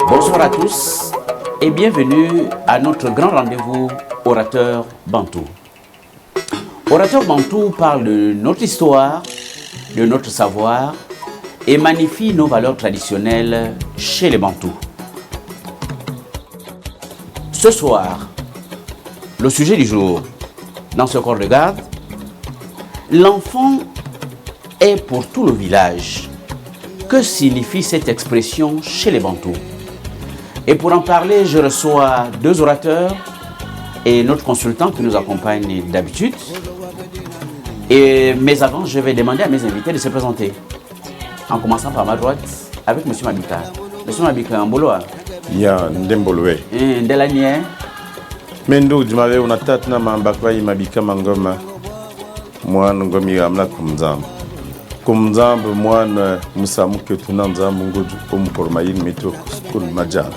Bonsoir à tous et bienvenue à notre grand rendez-vous Orateur Bantou. Orateur Bantou parle de notre histoire, de notre savoir et magnifie nos valeurs traditionnelles chez les Bantous. Ce soir, le sujet du jour, dans ce corps de garde, l'enfant est pour tout le village. Que signifie cette expression chez les Bantous? Et pour en parler, je reçois deux orateurs et notre consultant qui nous accompagne d'habitude. Mais avant, je vais demander à mes invités de se présenter. En commençant par ma droite, avec M. Mabika. M. Mabika, Mboloa. Ya Ndembolowe. Ndelanie. Mendo Jumave unatatna mambakwa Mabika Mangoma. Mwana ngomi amla kumzambu. Kumzambu mwana musamuke tunanzambu ngoju kumpormayin metro skul majal.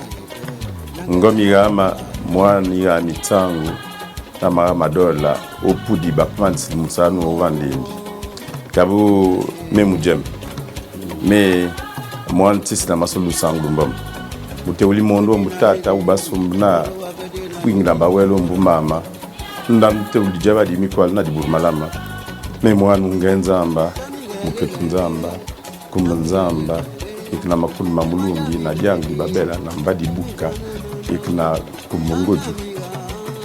Ngomi ama mwana ya mitangu na madola opudi bakmansi musanu wandindi. Kabu memujem. Me mwana tisi na masolu sangumbam. Mutewuli mondo mutata ubasumna wingra bawelo mbumama. Ndamte ulijaba di mikwal na di burmalama. Me mwana ngenzamba muketunzamba kumanzamba ikna makulu mamulungi na jangi babela na mbadi buka ikna kumongoju.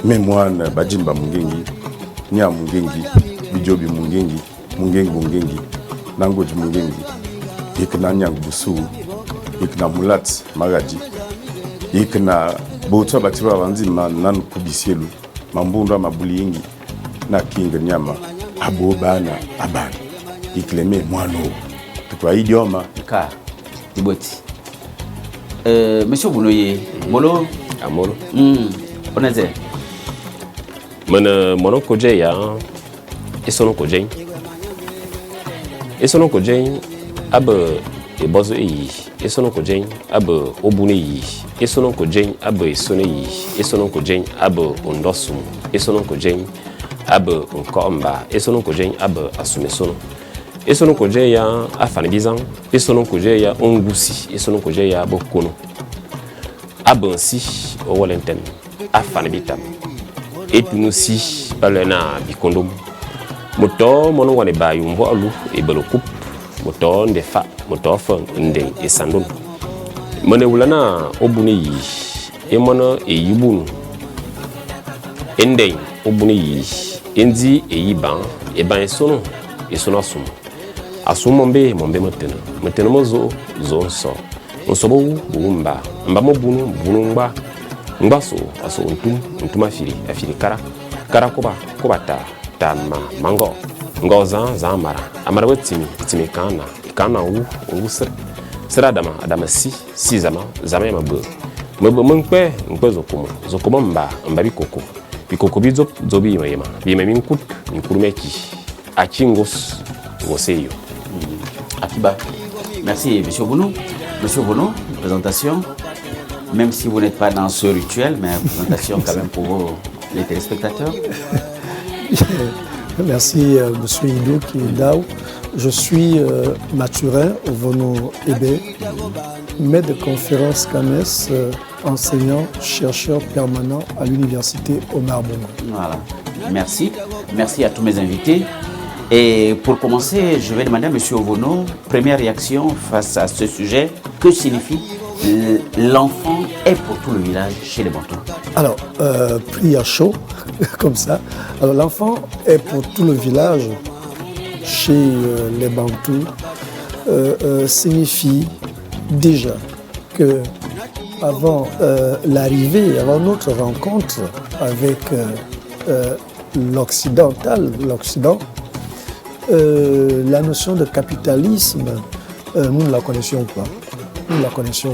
Me mwana bajimba mungengi nya mungengi bijobi mungengi mungengi nangoju mungengi ikna nyang busu ikna mulat magaji ikna botwa batiba wanzima nan kubisielu mambundwa mabulingi na kinga nyama abobana abana ikleme mwano tukwa idioma Ka Iboti. Monsieur Bounoye, Molo Amolo. Oneze. Mono koje ya isono koje. Isono koje ab ebozo yi. Isono koje ab obune yi. Isono koje ab isone yi. Isono koje ab ondosum. Isono koje ab nkomba. Isono koje ab asumesono. Isono koje ya afanibizan. Isono koje ya ongusi. Isono koje ya bokono. Abansi o walenten afanibitam. Etunusi balena bikondom. Moto mono wane bayumbo alu e belokup. Moto ndefa, moto fa ndeng e sandon. Mone wulana obuni yi. E mono e yibunu. Endeng obuni yi. Endi e yiban e ban esono asum. Asumombe mombe motena mozo zonso. Osobo bumba mbamo bunu ngbaso aso ntuma afiri kara koba tama mango ngoza zamara amara wetimi kana wu sira adama si zama ya mabu mkpe zokomo mba bikoko bizobi yema minkut minkurumeki achingos ngoseyo. Akiba. Merci, Monsieur Bounou. Monsieur Bounou, présentation. Même si vous n'êtes pas dans ce rituel, mais présentation quand même pour vous, les téléspectateurs. Merci, Monsieur Ido Kidao. Je suis Mathurin Ovono Ebe, maître de conférence CAMES, enseignant, chercheur permanent à l'université Omar Bongo. Voilà. Merci. Merci à tous mes invités. Et pour commencer, je vais demander à M. Ovono, première réaction face à ce sujet. Que signifie l'enfant est pour tout le village chez les Bantous? Alors, pris à chaud, comme ça. Alors, l'enfant est pour tout le village chez les Bantous signifie déjà que avant l'arrivée, avant notre rencontre avec l'Occident, la notion de capitalisme, nous ne la connaissions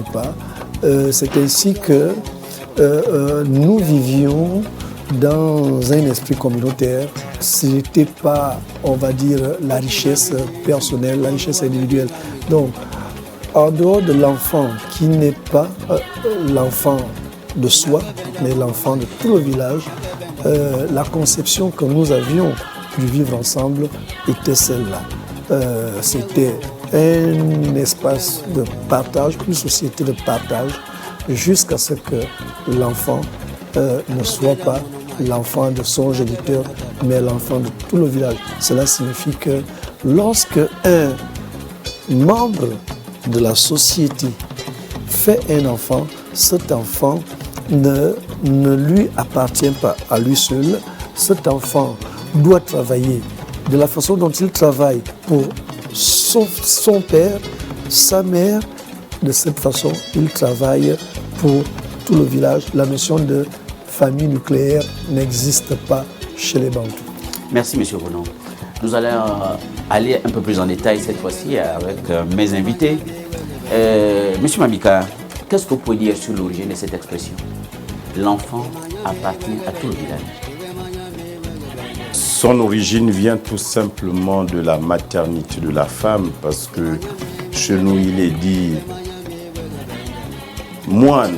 pas. C'est ainsi que nous vivions dans un esprit communautaire. Ce n'était pas, on va dire, la richesse personnelle, la richesse individuelle. Donc, en dehors de l'enfant qui n'est pas l'enfant de soi, mais l'enfant de tout le village, la conception que nous avions du vivre ensemble était celle-là. C'était un espace de partage, une société de partage, jusqu'à ce que l'enfant ne soit pas l'enfant de son géniteur, mais l'enfant de tout le village. Cela signifie que lorsque un membre de la société fait un enfant, cet enfant ne lui appartient pas à lui seul. Cet enfant doit travailler de la façon dont il travaille pour son père, sa mère. De cette façon, il travaille pour tout le village. La notion de famille nucléaire n'existe pas chez les Bantous. Merci, M. Renaud. Nous allons aller un peu plus en détail cette fois-ci avec mes invités. Monsieur Mabika, qu'est-ce que vous pouvez dire sur l'origine de cette expression? L'enfant appartient à tout le village. Son origine vient tout simplement de la maternité de la femme, parce que chez nous, il est dit moine,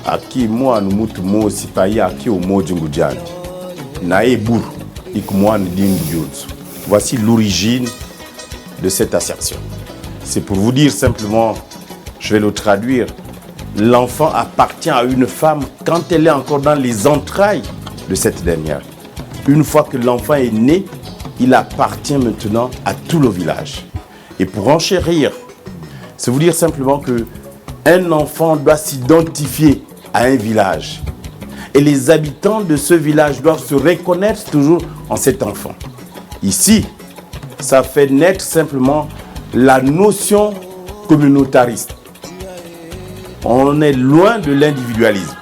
aki moine mutu mo sipayi aki o mojingu jadi. Nae bour, ik moine dindu. Voici l'origine de cette assertion. C'est pour vous dire simplement, je vais le traduire, l'enfant appartient à une femme quand elle est encore dans les entrailles de cette dernière. Une fois que l'enfant est né, il appartient maintenant à tout le village. Et pour enchérir, c'est vous dire simplement que un enfant doit s'identifier à un village. Et les habitants de ce village doivent se reconnaître toujours en cet enfant. Ici, ça fait naître simplement la notion communautariste. On est loin de l'individualisme.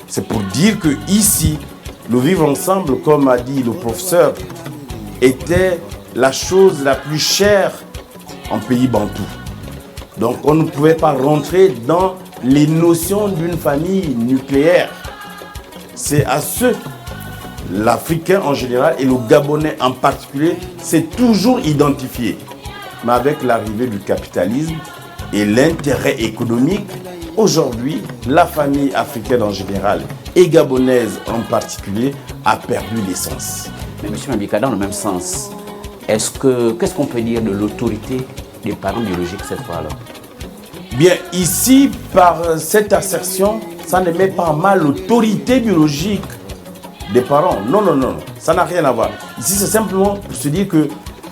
C'est pour dire que ici, le vivre ensemble, comme a dit le professeur, était la chose la plus chère en pays bantou. Donc on ne pouvait pas rentrer dans les notions d'une famille nucléaire. C'est à ceux, l'Africain en général et le Gabonais en particulier, c'est toujours identifié. Mais avec l'arrivée du capitalisme et l'intérêt économique, aujourd'hui, la famille africaine en général et gabonaise en particulier a perdu l'essence. Mais M. Mabika, dans le même sens, qu'est-ce qu'on peut dire de l'autorité des parents biologiques cette fois-là? Bien, ici, par cette assertion, ça ne met pas en mal l'autorité biologique des parents. Non, non, non, ça n'a rien à voir. Ici, c'est simplement pour se dire que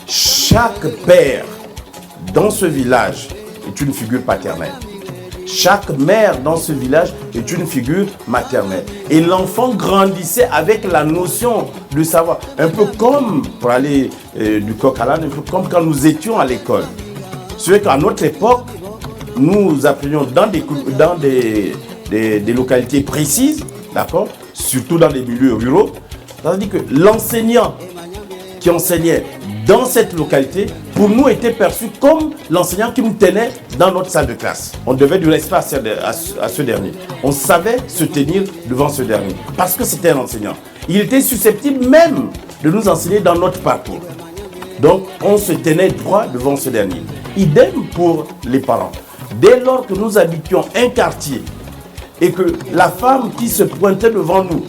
chaque père dans ce village est une figure paternelle. Chaque mère dans ce village est une figure maternelle. Et l'enfant grandissait avec la notion de savoir. Un peu comme, pour aller du coq à l'âne, un peu comme quand nous étions à l'école. C'est qu'à notre époque, nous apprenions dans des localités précises, d'accord, surtout dans les milieux ruraux. C'est-à-dire que l'enseignant qui enseignait dans cette localité, pour nous, était perçu comme l'enseignant qui nous tenait dans notre salle de classe. On devait du respect à ce dernier. On savait se tenir devant ce dernier, parce que c'était un enseignant. Il était susceptible même de nous enseigner dans notre parcours. Donc, on se tenait droit devant ce dernier. Idem pour les parents. Dès lors que nous habitions un quartier et que la femme qui se pointait devant nous,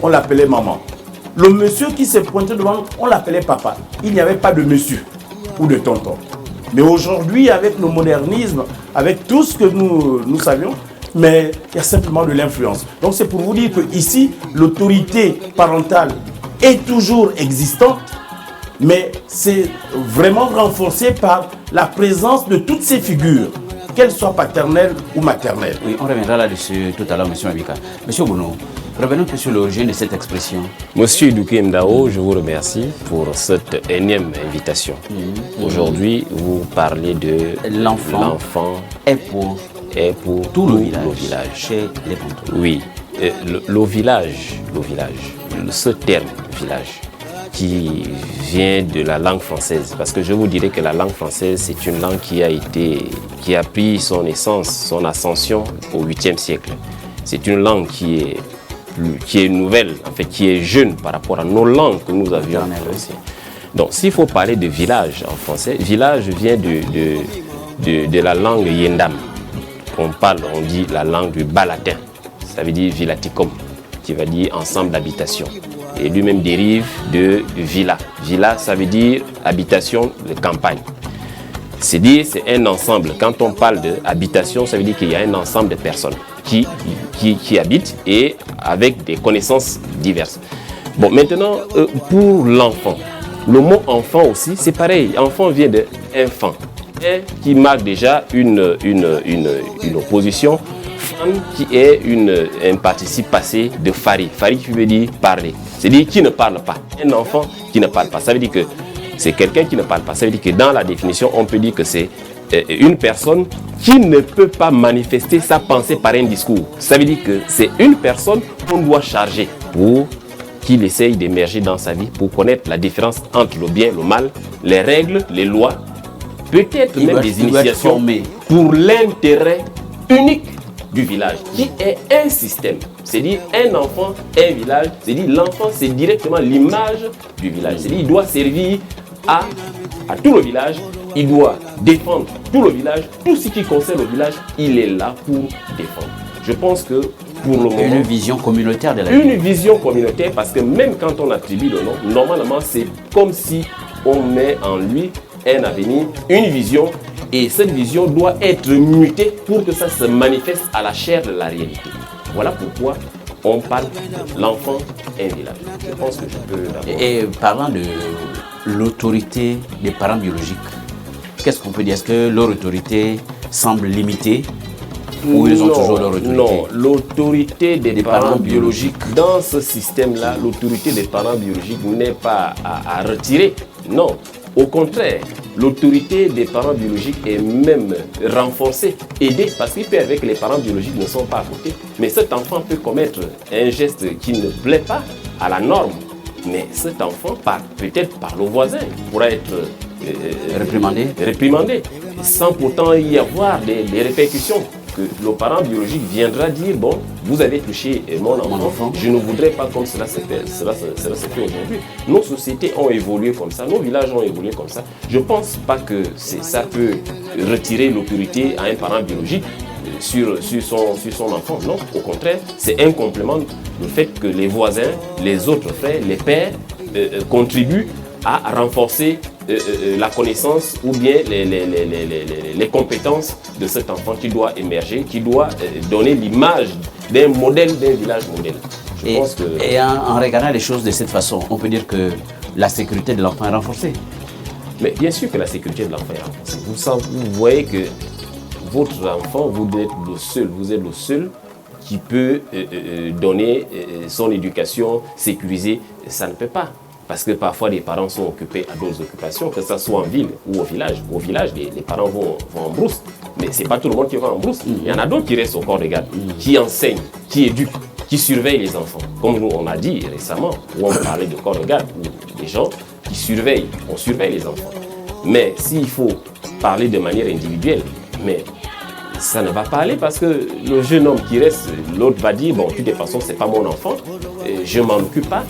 on l'appelait maman. Le monsieur qui se pointait devant nous, on l'appelait papa. Il n'y avait pas de monsieur ou de tonton. Mais aujourd'hui, avec le modernisme, avec tout ce que nous savions, mais il y a simplement de l'influence. Donc c'est pour vous dire qu'ici, l'autorité parentale est toujours existante, mais c'est vraiment renforcé par la présence de toutes ces figures, qu'elles soient paternelles ou maternelles. Oui, on reviendra là-dessus tout à l'heure, M. Mabika. M. Bono, revenons sur l'origine de cette expression. Monsieur Douké Ndao, je vous remercie pour cette énième invitation. Aujourd'hui, vous parlez de l'enfant est pour tout le village, chez les Bantous. Oui, le village, ce terme village, qui vient de la langue française, parce que je vous dirais que la langue française, c'est une langue qui a pris son essence, son ascension au 8e siècle. C'est une langue qui est nouvelle, en fait, qui est jeune par rapport à nos langues que nous avions aussi. Donc, s'il faut parler de village en français, village vient de la langue yendam. On dit la langue du bas latin, ça veut dire villaticum, qui va dire ensemble d'habitation. Et lui-même dérive de villa. Villa, ça veut dire habitation de campagne. C'est un ensemble. Quand on parle d'habitation, ça veut dire qu'il y a un ensemble de personnes. qui habitent et avec des connaissances diverses. Bon, maintenant, pour l'enfant, le mot enfant aussi, c'est pareil. Enfant vient de enfant, qui marque déjà une opposition. Fan qui est un participe passé de fari. Fari qui veut dire parler. C'est-à-dire qui ne parle pas. Un enfant qui ne parle pas. Ça veut dire que c'est quelqu'un qui ne parle pas. Ça veut dire que dans la définition, on peut dire que c'est une personne qui ne peut pas manifester sa pensée par un discours. Ça veut dire que c'est une personne qu'on doit charger pour qu'il essaye d'émerger dans sa vie, pour connaître la différence entre le bien et le mal, les règles, les lois, peut-être même des initiations pour l'intérêt unique du village, qui est un système. C'est-à-dire un enfant, un village, c'est-à-dire l'enfant, c'est directement l'image du village. C'est-à-dire il doit servir à tout le village, il doit défendre tout le village, tout ce qui concerne le village, il est là pour défendre. Je pense que pour le moment... Une vision communautaire de la vie. Une vision communautaire, parce que même quand on attribue le nom, normalement c'est comme si on met en lui un avenir, une vision, et cette vision doit être mutée pour que ça se manifeste à la chair de la réalité. Voilà pourquoi on parle de l'enfant et un village. Je pense que je peux d'abord... Et parlant de l'autorité des parents biologiques, qu'est-ce qu'on peut dire? Est-ce que leur autorité semble limitée ou ils ont toujours leur autorité? Non, l'autorité des parents biologiques, dans ce système-là, l'autorité des parents biologiques n'est pas à retirer. Non, au contraire, l'autorité des parents biologiques est même renforcée, aidée, parce qu'il peut avec que les parents biologiques ne sont pas à côté. Mais cet enfant peut commettre un geste qui ne plaît pas à la norme. Mais cet enfant, peut-être par le voisin, pourra être réprimandé, sans pourtant y avoir des répercussions. Que le parent biologique viendra dire, bon, vous avez touché mon enfant, je ne voudrais pas comme cela se fait aujourd'hui. Nos sociétés ont évolué comme ça, nos villages ont évolué comme ça. Je ne pense pas que ça peut retirer l'autorité à un parent biologique sur son enfant. Non, au contraire, c'est un complément du fait que les voisins, les autres frères, les pères contribuent à renforcer la connaissance ou bien les compétences de cet enfant qui doit émerger, qui doit donner l'image d'un modèle, d'un village modèle. Et en regardant les choses de cette façon, on peut dire que la sécurité de l'enfant est renforcée. Mais bien sûr que la sécurité de l'enfant est renforcée. Vous voyez que votre enfant, vous êtes le seul qui peut donner son éducation sécurisée. Ça ne peut pas. Parce que parfois, les parents sont occupés à d'autres occupations, que ce soit en ville ou au village. Au village, les parents vont en brousse. Mais ce n'est pas tout le monde qui va en brousse. Il y en a d'autres qui restent au corps de garde, qui enseignent, qui éduquent, qui surveillent les enfants. Comme nous, on a dit récemment, où on parlait de corps de garde, où des gens qui surveillent, on surveille les enfants. Mais s'il faut parler de manière individuelle, mais ça ne va pas aller parce que le jeune homme qui reste, l'autre va dire, bon, de toute façon, ce n'est pas mon enfant, je ne m'en occupe pas.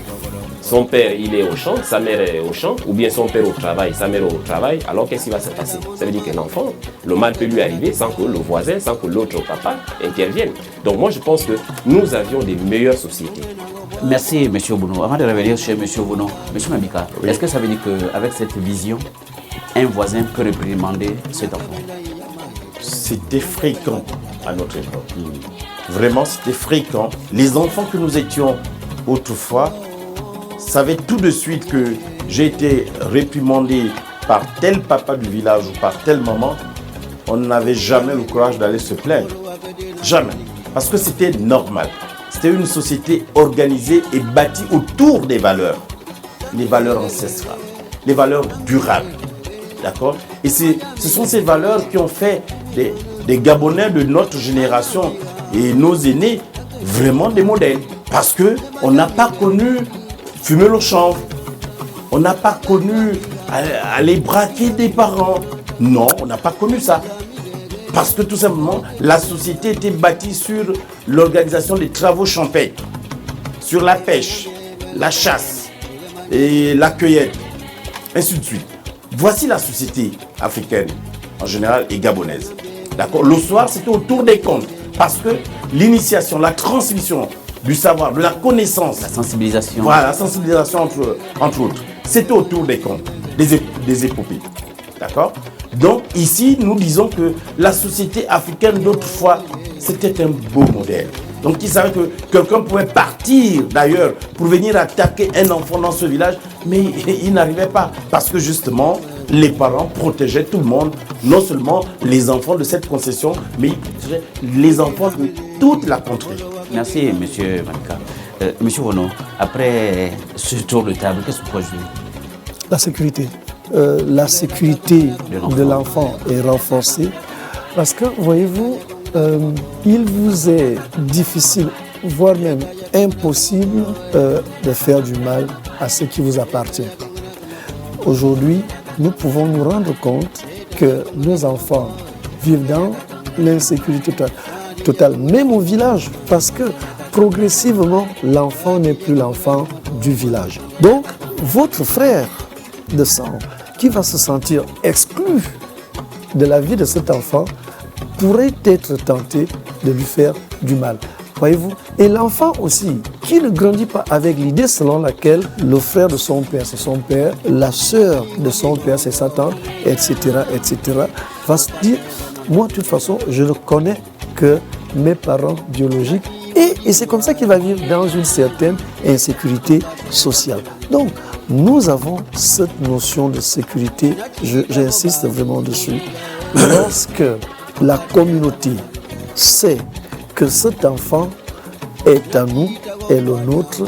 Son père, il est au champ, sa mère est au champ, ou bien son père au travail, sa mère au travail, alors qu'est-ce qui va se passer? Ça veut dire que l'enfant, le mal peut lui arriver sans que le voisin, sans que l'autre papa intervienne. Donc moi, je pense que nous avions des meilleures sociétés. Merci, M. Bounou. Avant de revenir chez M. Bounou, M. Mabika, oui. Est-ce que ça veut dire qu'avec cette vision, un voisin peut réprimander cet enfant? C'était fréquent à notre époque. Vraiment, c'était fréquent. Les enfants que nous étions autrefois savaient tout de suite que j'ai été réprimandé par tel papa du village ou par telle maman. On n'avait jamais le courage d'aller se plaindre. Jamais. Parce que c'était normal. C'était une société organisée et bâtie autour des valeurs. Les valeurs ancestrales, les valeurs durables. D'accord? Et ce sont ces valeurs qui ont fait des Gabonais de notre génération et nos aînés vraiment des modèles. Parce qu'on n'a pas connu fumer le chanvre. On n'a pas connu aller braquer des parents. Non, on n'a pas connu ça. Parce que tout simplement, la société était bâtie sur l'organisation des travaux champêtres, sur la pêche, la chasse et la cueillette, ainsi de suite. Voici la société africaine, en général, et gabonaise. D'accord? Le soir, c'était autour des contes. Parce que l'initiation, la transmission du savoir, de la connaissance. La sensibilisation. Voilà, la sensibilisation entre autres. C'était autour des contes, des épopées. D'accord? Donc ici, nous disons que la société africaine d'autrefois, c'était un beau modèle. Donc il savait que quelqu'un pouvait partir d'ailleurs pour venir attaquer un enfant dans ce village, mais il n'arrivait pas. Parce que justement, les parents protégeaient tout le monde, non seulement les enfants de cette concession, mais les enfants de toute la contrée. Merci, M. Manika. M. Renaud, après ce tour de table, qu'est-ce que vous pouvez ajouter? La sécurité. La sécurité de l'enfant est renforcée parce que, voyez-vous, il vous est difficile, voire même impossible de faire du mal à ce qui vous appartient. Aujourd'hui, nous pouvons nous rendre compte que nos enfants vivent dans l'insécurité totale, même au village, parce que progressivement, l'enfant n'est plus l'enfant du village. Donc, votre frère de sang qui va se sentir exclu de la vie de cet enfant pourrait être tenté de lui faire du mal. Voyez-vous? Et l'enfant aussi, qui ne grandit pas avec l'idée selon laquelle le frère de son père, c'est son père, la sœur de son père, c'est sa tante, etc., etc., va se dire, moi, de toute façon, je ne connais que mes parents biologiques. Et c'est comme ça qu'il va vivre dans une certaine insécurité sociale. Donc, nous avons cette notion de sécurité, j'insiste vraiment dessus, lorsque la communauté sait que cet enfant est à nous, est le nôtre,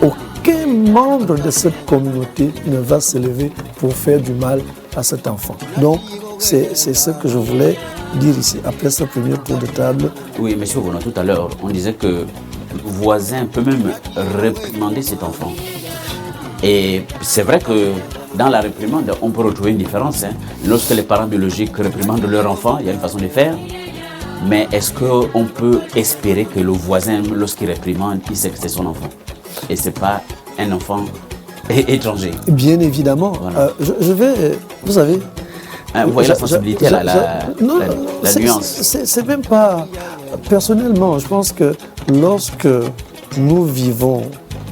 aucun membre de cette communauté ne va se lever pour faire du mal à cet enfant. Donc, c'est ce que je voulais dire ici, après ce premier tour de table. Oui, M. Renaud, tout à l'heure, on disait que le voisin peut même réprimander cet enfant. Et c'est vrai que dans la réprimande, on peut retrouver une différence. Lorsque les parents biologiques réprimandent leur enfant, il y a une façon de faire. Mais est-ce qu'on peut espérer que le voisin, lorsqu'il réprimande, il sait que c'est son enfant et ce n'est pas un enfant étranger? Bien évidemment. Voilà. Je vais, vous savez... Vous voyez la sensibilité, la nuance. C'est même pas... Personnellement, je pense que lorsque nous vivons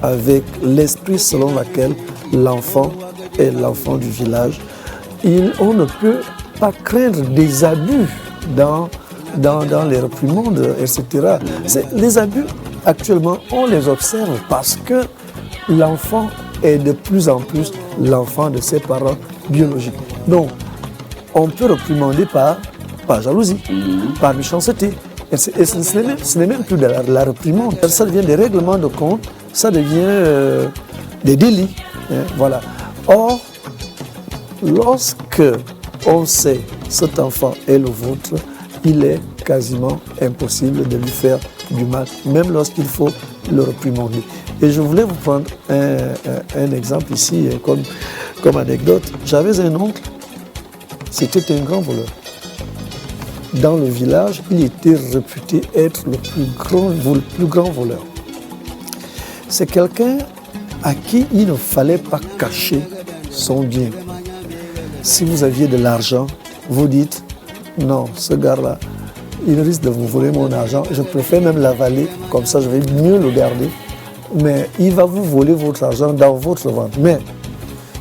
avec l'esprit selon lequel l'enfant est l'enfant du village, on ne peut pas craindre des abus dans les réprimandes, etc. Les abus, actuellement, on les observe parce que l'enfant est de plus en plus l'enfant de ses parents biologiques. Donc, on peut réprimander par jalousie, par méchanceté. Et ce n'est même plus de la réprimande. Ça devient des règlements de compte, ça devient des délits. Voilà. Or, lorsque on sait que cet enfant est le vôtre, il est quasiment impossible de lui faire du mal, même lorsqu'il faut le réprimander. Et je voulais vous prendre un exemple ici, comme anecdote. J'avais un oncle, c'était un grand voleur. Dans le village, il était réputé être le plus grand voleur. C'est quelqu'un à qui il ne fallait pas cacher son bien. Si vous aviez de l'argent, vous dites, non, ce gars-là, il risque de vous voler mon argent, je préfère même l'avaler, comme ça je vais mieux le garder. Mais il va vous voler votre argent dans votre ventre. Mais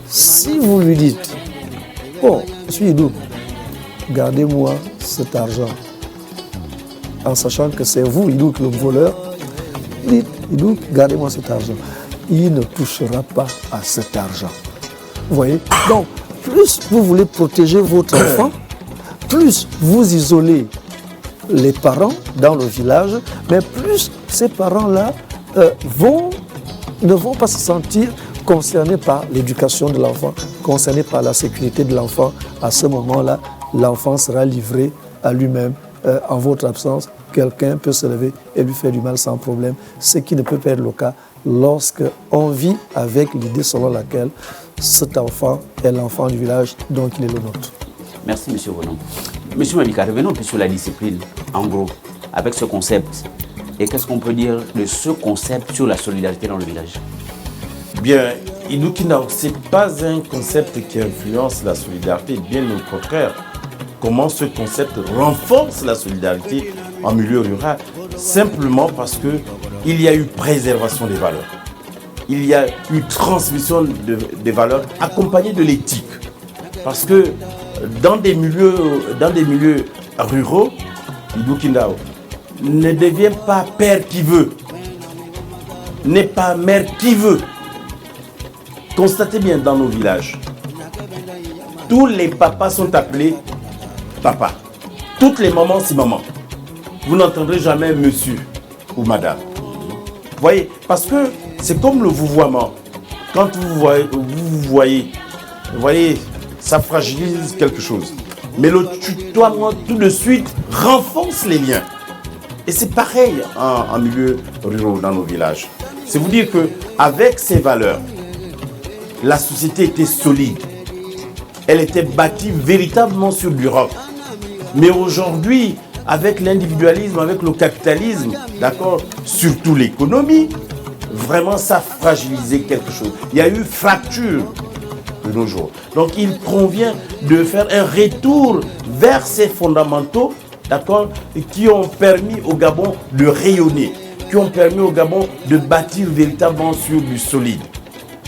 si vous lui dites, oh, monsieur Idou, gardez-moi cet argent, en sachant que c'est vous, Idou, le voleur, dites, Idou, gardez-moi cet argent. Il ne touchera pas à cet argent. Vous voyez? Donc, plus vous voulez protéger votre enfant, plus vous isolez les parents dans le village, mais plus ces parents-là ne vont pas se sentir concernés par l'éducation de l'enfant, concernés par la sécurité de l'enfant. À ce moment-là, l'enfant sera livré à lui-même. En votre absence, quelqu'un peut se lever et lui faire du mal sans problème, ce qui ne peut pas être le cas lorsqu'on vit avec l'idée selon laquelle cet enfant est l'enfant du village, donc il est le nôtre. Merci, M. Renaud. M. Manika, revenons un peu sur la discipline, en gros, avec ce concept. Et qu'est-ce qu'on peut dire de ce concept sur la solidarité dans le village? Bien, Idukina, ce n'est pas un concept qui influence la solidarité, bien au contraire. Comment ce concept renforce la solidarité en milieu rural? Simplement parce qu'il y a eu préservation des valeurs. Il y a eu transmission des valeurs accompagnée de l'éthique. Parce que dans des milieux ruraux, Idukina, ne devient pas père qui veut, n'est pas mère qui veut. Constatez bien dans nos villages, tous les papas sont appelés papa. Toutes les mamans, c'est maman. Vous n'entendrez jamais monsieur ou madame. Vous voyez, parce que c'est comme le vouvoiement. Quand vous voyez, ça fragilise quelque chose. Mais le tutoiement, tout de suite, renforce les liens. Et c'est pareil en milieu rural, dans nos villages. C'est vous dire qu'avec ces valeurs, la société était solide. Elle était bâtie véritablement sur du roc. Mais aujourd'hui, avec l'individualisme, avec le capitalisme, d'accord, surtout l'économie, vraiment ça a fragilisé quelque chose. Il y a eu fracture de nos jours. Donc il convient de faire un retour vers ces fondamentaux, d'accord, qui ont permis au Gabon de rayonner, qui ont permis au Gabon de bâtir véritablement sur du solide.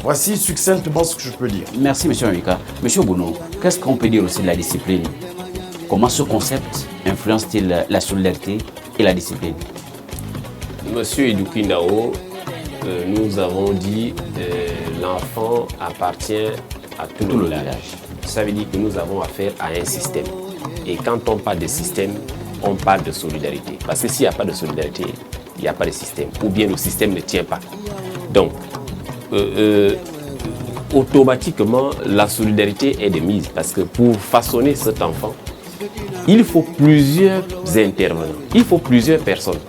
Voici succinctement ce que je peux dire. Merci, M. Mamika. M. Bounou, qu'est-ce qu'on peut dire aussi de la discipline? Comment ce concept influence-t-il la solidarité et la discipline? Monsieur Idouki-Ndao, nous avons dit l'enfant appartient à tout le village. Ça veut dire que nous avons affaire à un système. Et quand on parle de système, on parle de solidarité. Parce que s'il n'y a pas de solidarité, il n'y a pas de système. Ou bien le système ne tient pas. Donc, automatiquement, la solidarité est de mise. Parce que pour façonner cet enfant, il faut plusieurs intervenants. Il faut plusieurs personnes.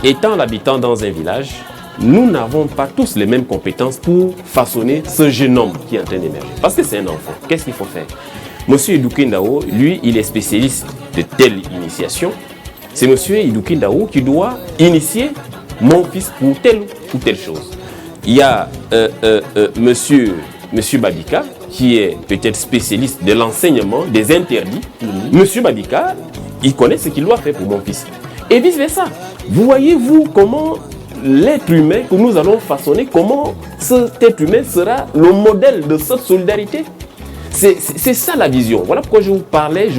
Étant l'habitant dans un village, nous n'avons pas tous les mêmes compétences pour façonner ce jeune homme qui est en train d'émerger. Parce que c'est un enfant. Qu'est-ce qu'il faut faire? Monsieur Idouki-Ndao, lui, il est spécialiste de telle initiation. C'est monsieur Idouki-Ndao qui doit initier mon fils pour telle ou telle chose. Il y a monsieur Babika, qui est peut-être spécialiste de l'enseignement des interdits. Monsieur Babika, il connaît ce qu'il doit faire pour mon fils. Et vice-versa. Vous voyez-vous comment l'être humain que nous allons façonner, comment cet être humain sera le modèle de cette solidarité? C'est ça la vision. Voilà pourquoi je parlais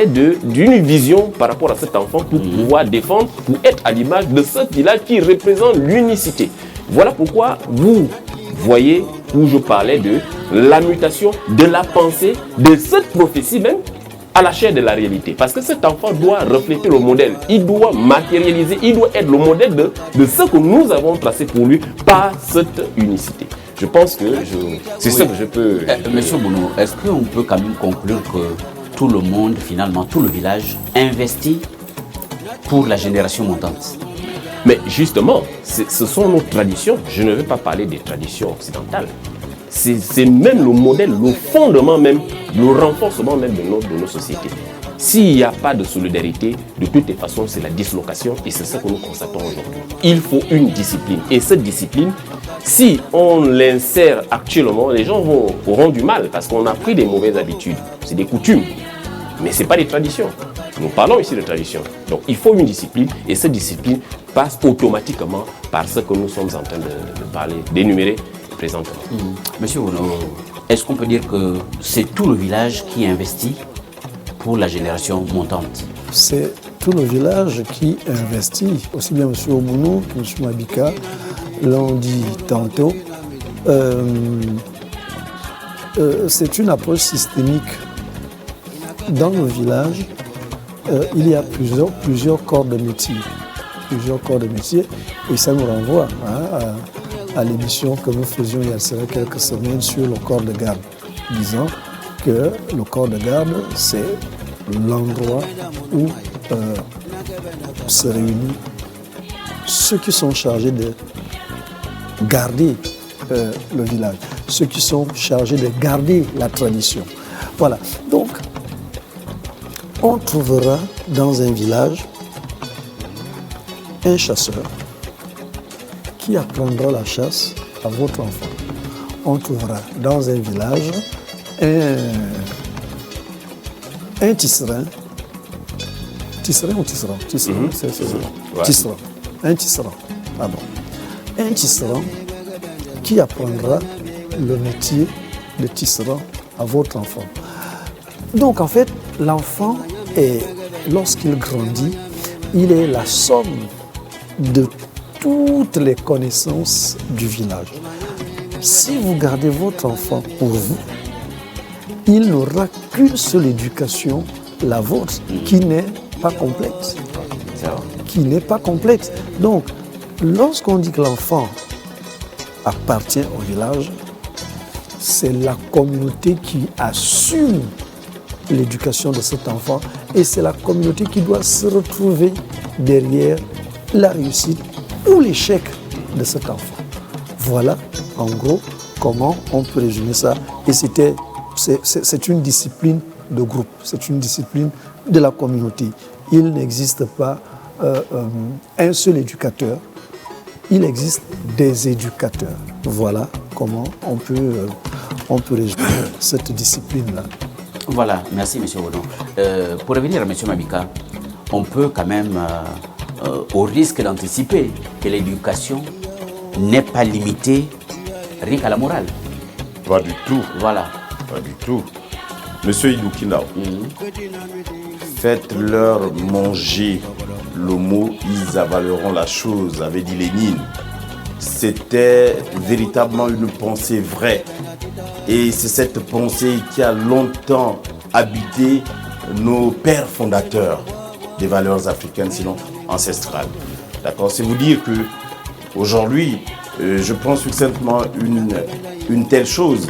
d'une vision par rapport à cet enfant pour pouvoir défendre, pour être à l'image de ce village qui représente l'unicité. Voilà pourquoi vous voyez où je parlais de la mutation de la pensée de cette prophétie même à la chair de la réalité. Parce que cet enfant doit refléter le modèle. Il doit matérialiser, il doit être le modèle de ce que nous avons tracé pour lui par cette unicité. Je pense que c'est ça que je peux... Monsieur Bounou, est-ce qu'on peut quand même conclure que tout le monde, finalement, tout le village, investit pour la génération montante? Mais justement, ce sont nos traditions. Je ne vais pas parler des traditions occidentales. C'est même le modèle, le fondement même, le renforcement même de nos sociétés. S'il n'y a pas de solidarité, de toutes les façons, c'est la dislocation et c'est ça que nous constatons aujourd'hui. Il faut une discipline. Et cette discipline, si on l'insère actuellement, les gens auront du mal parce qu'on a pris des mauvaises habitudes. C'est des coutumes, mais ce n'est pas des traditions. Nous parlons ici de tradition. Donc il faut une discipline et cette discipline passe automatiquement par ce que nous sommes en train de parler, d'énumérer présentement. Monsieur Bounou, est-ce qu'on peut dire que c'est tout le village qui investit pour la génération montante? C'est tout le village qui investit, aussi bien M. Obounou que M. Mabika l'ont dit tantôt. C'est une approche systémique. Dans le village, il y a plusieurs corps de métier. Plusieurs corps de métier. Et ça nous renvoie à l'émission que nous faisions il y a quelques semaines sur le corps de garde, disant que le corps de garde, c'est l'endroit où se réunissent ceux qui sont chargés de garder le village, ceux qui sont chargés de garder la tradition. Voilà. Donc, on trouvera dans un village un chasseur qui apprendra la chasse à votre enfant. On trouvera dans un village un tisserand. Tisserand ou tisserand? Tisserand, c'est ça. Ouais. Tisserand. Un tisserand, pardon. Un tisserand qui apprendra le métier de tisserand à votre enfant. Donc en fait, l'enfant, lorsqu'il grandit, il est la somme de toutes les connaissances du village. Si vous gardez votre enfant pour vous, il n'aura qu'une seule éducation, la vôtre, qui n'est pas complexe. Qui n'est pas complexe. Donc, lorsqu'on dit que l'enfant appartient au village, c'est la communauté qui assume l'éducation de cet enfant et c'est la communauté qui doit se retrouver derrière la réussite ou l'échec de cet enfant. Voilà, en gros, comment on peut résumer ça. Et c'est une discipline de groupe, c'est une discipline de la communauté. Il n'existe pas un seul éducateur, il existe des éducateurs. Voilà comment on peut résumer cette discipline-là. Voilà, merci M. Bono. Pour revenir à M. Mabika, on peut quand même, au risque d'anticiper que l'éducation n'est pas limitée rien qu'à la morale. Pas du tout. Voilà. Pas du tout. Monsieur Idoukinao, faites-leur manger le mot, ils avaleront la chose, avait dit Lénine. C'était véritablement une pensée vraie. Et c'est cette pensée qui a longtemps habité nos pères fondateurs des valeurs africaines, sinon ancestrales. D'accord, c'est vous dire que aujourd'hui, je prends succinctement une telle chose.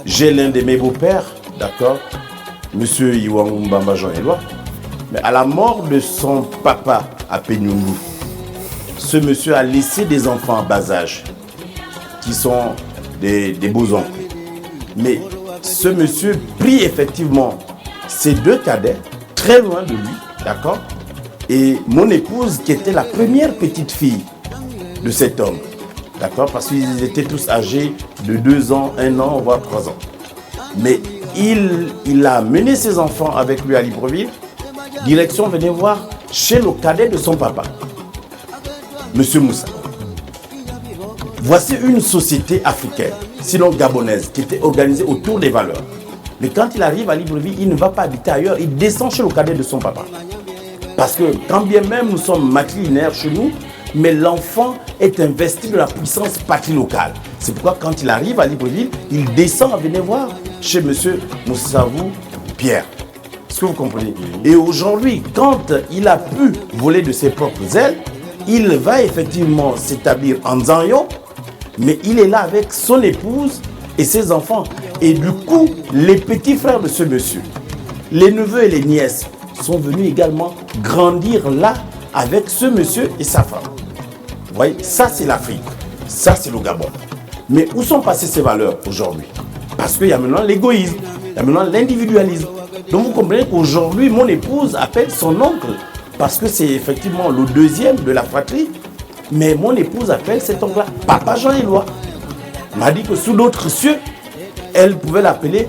J'ai l'un de mes beaux-pères, d'accord, Monsieur Iwangou Mbamba Jean-Éloi, mais à la mort de son papa à Penyungu, ce monsieur a laissé des enfants en bas âge qui sont des beaux-oncles. Mais ce monsieur prit effectivement ces deux cadets très loin de lui, d'accord? Et mon épouse, qui était la première petite fille de cet homme, d'accord? Parce qu'ils étaient tous âgés de 2 ans, 1 an, voire 3 ans. Mais il a mené ses enfants avec lui à Libreville. Direction, venez voir chez le cadet de son papa, Monsieur Moussa. Voici une société africaine, sinon gabonaise, qui était organisée autour des valeurs. Mais quand il arrive à Libreville, il ne va pas habiter ailleurs, il descend chez le cadet de son papa. Parce que quand bien même nous sommes matrilinéaires chez nous, mais l'enfant est investi de la puissance patrie locale. C'est pourquoi quand il arrive à Libreville, il descend à venir voir chez monsieur Moussavou Pierre. Est-ce que vous comprenez? Et aujourd'hui, quand il a pu voler de ses propres ailes, il va effectivement s'établir en Zanyo, mais il est là avec son épouse et ses enfants. Et du coup, les petits frères de ce monsieur, les neveux et les nièces, sont venus également grandir là avec ce monsieur et sa femme. Vous voyez, ça c'est l'Afrique, ça c'est le Gabon. Mais où sont passées ces valeurs aujourd'hui? Parce qu'il y a maintenant l'égoïsme, il y a maintenant l'individualisme. Donc vous comprenez qu'aujourd'hui, mon épouse appelle son oncle, parce que c'est effectivement le deuxième de la fratrie, mais mon épouse appelle cet oncle-là Papa Jean-Éloi. Elle m'a dit que sous d'autres cieux, elle pouvait l'appeler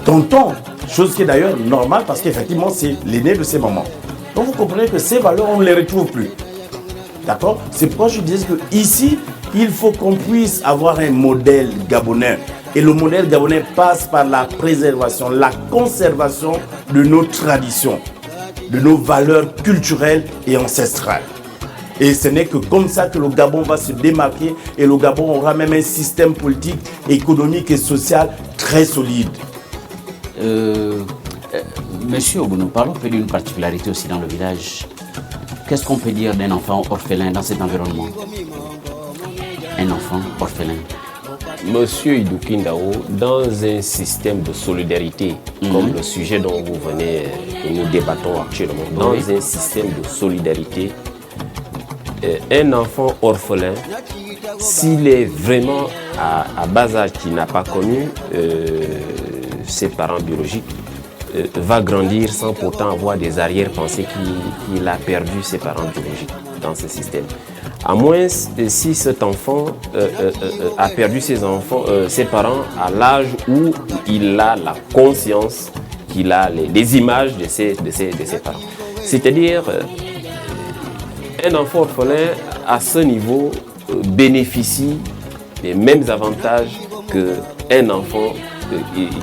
tonton, chose qui est d'ailleurs normale parce qu'effectivement c'est l'aîné de ses mamans. Donc vous comprenez que ces valeurs, on ne les retrouve plus. D'accord? C'est pourquoi je disais que ici, il faut qu'on puisse avoir un modèle gabonais. Et le modèle gabonais passe par la préservation, la conservation de nos traditions, de nos valeurs culturelles et ancestrales. Et ce n'est que comme ça que le Gabon va se démarquer et le Gabon aura même un système politique, économique et social très solide. Monsieur Obono, parlons un peu d'une particularité aussi dans le village. Qu'est-ce qu'on peut dire d'un enfant orphelin dans cet environnement? Un enfant orphelin. Monsieur Idoukinao, dans un système de solidarité, comme le sujet dont vous venez et nous débattons actuellement, dans un système de solidarité, un enfant orphelin, s'il est vraiment à bas âge, qui n'a pas connu ses parents biologiques, va grandir sans pourtant avoir des arrière-pensées qu'il a perdu ses parents biologiques dans ce système. À moins si cet enfant a perdu ses parents à l'âge où il a la conscience qu'il a les images de ses parents. C'est-à-dire, un enfant orphelin à ce niveau bénéficie des mêmes avantages qu'un enfant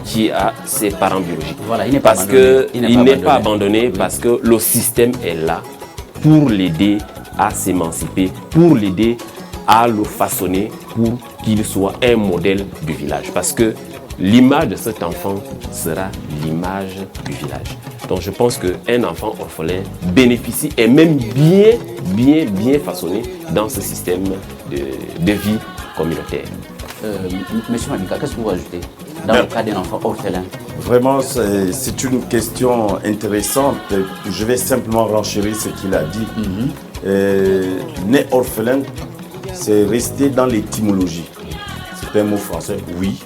qui a ses parents biologiques. Voilà, il n'est pas abandonné parce que le système est là pour l'aider à s'émanciper, pour l'aider à le façonner pour qu'il soit un modèle du village. Parce que l'image de cet enfant sera l'image du village. Donc je pense qu'un enfant orphelin bénéficie et même bien façonné dans ce système de vie communautaire. Monsieur Mabika, qu'est-ce que vous ajoutez dans le cas d'un enfant orphelin? Vraiment, c'est une question intéressante. Je vais simplement renchérir ce qu'il a dit. Né orphelin, c'est rester dans l'étymologie. C'est un mot français, oui,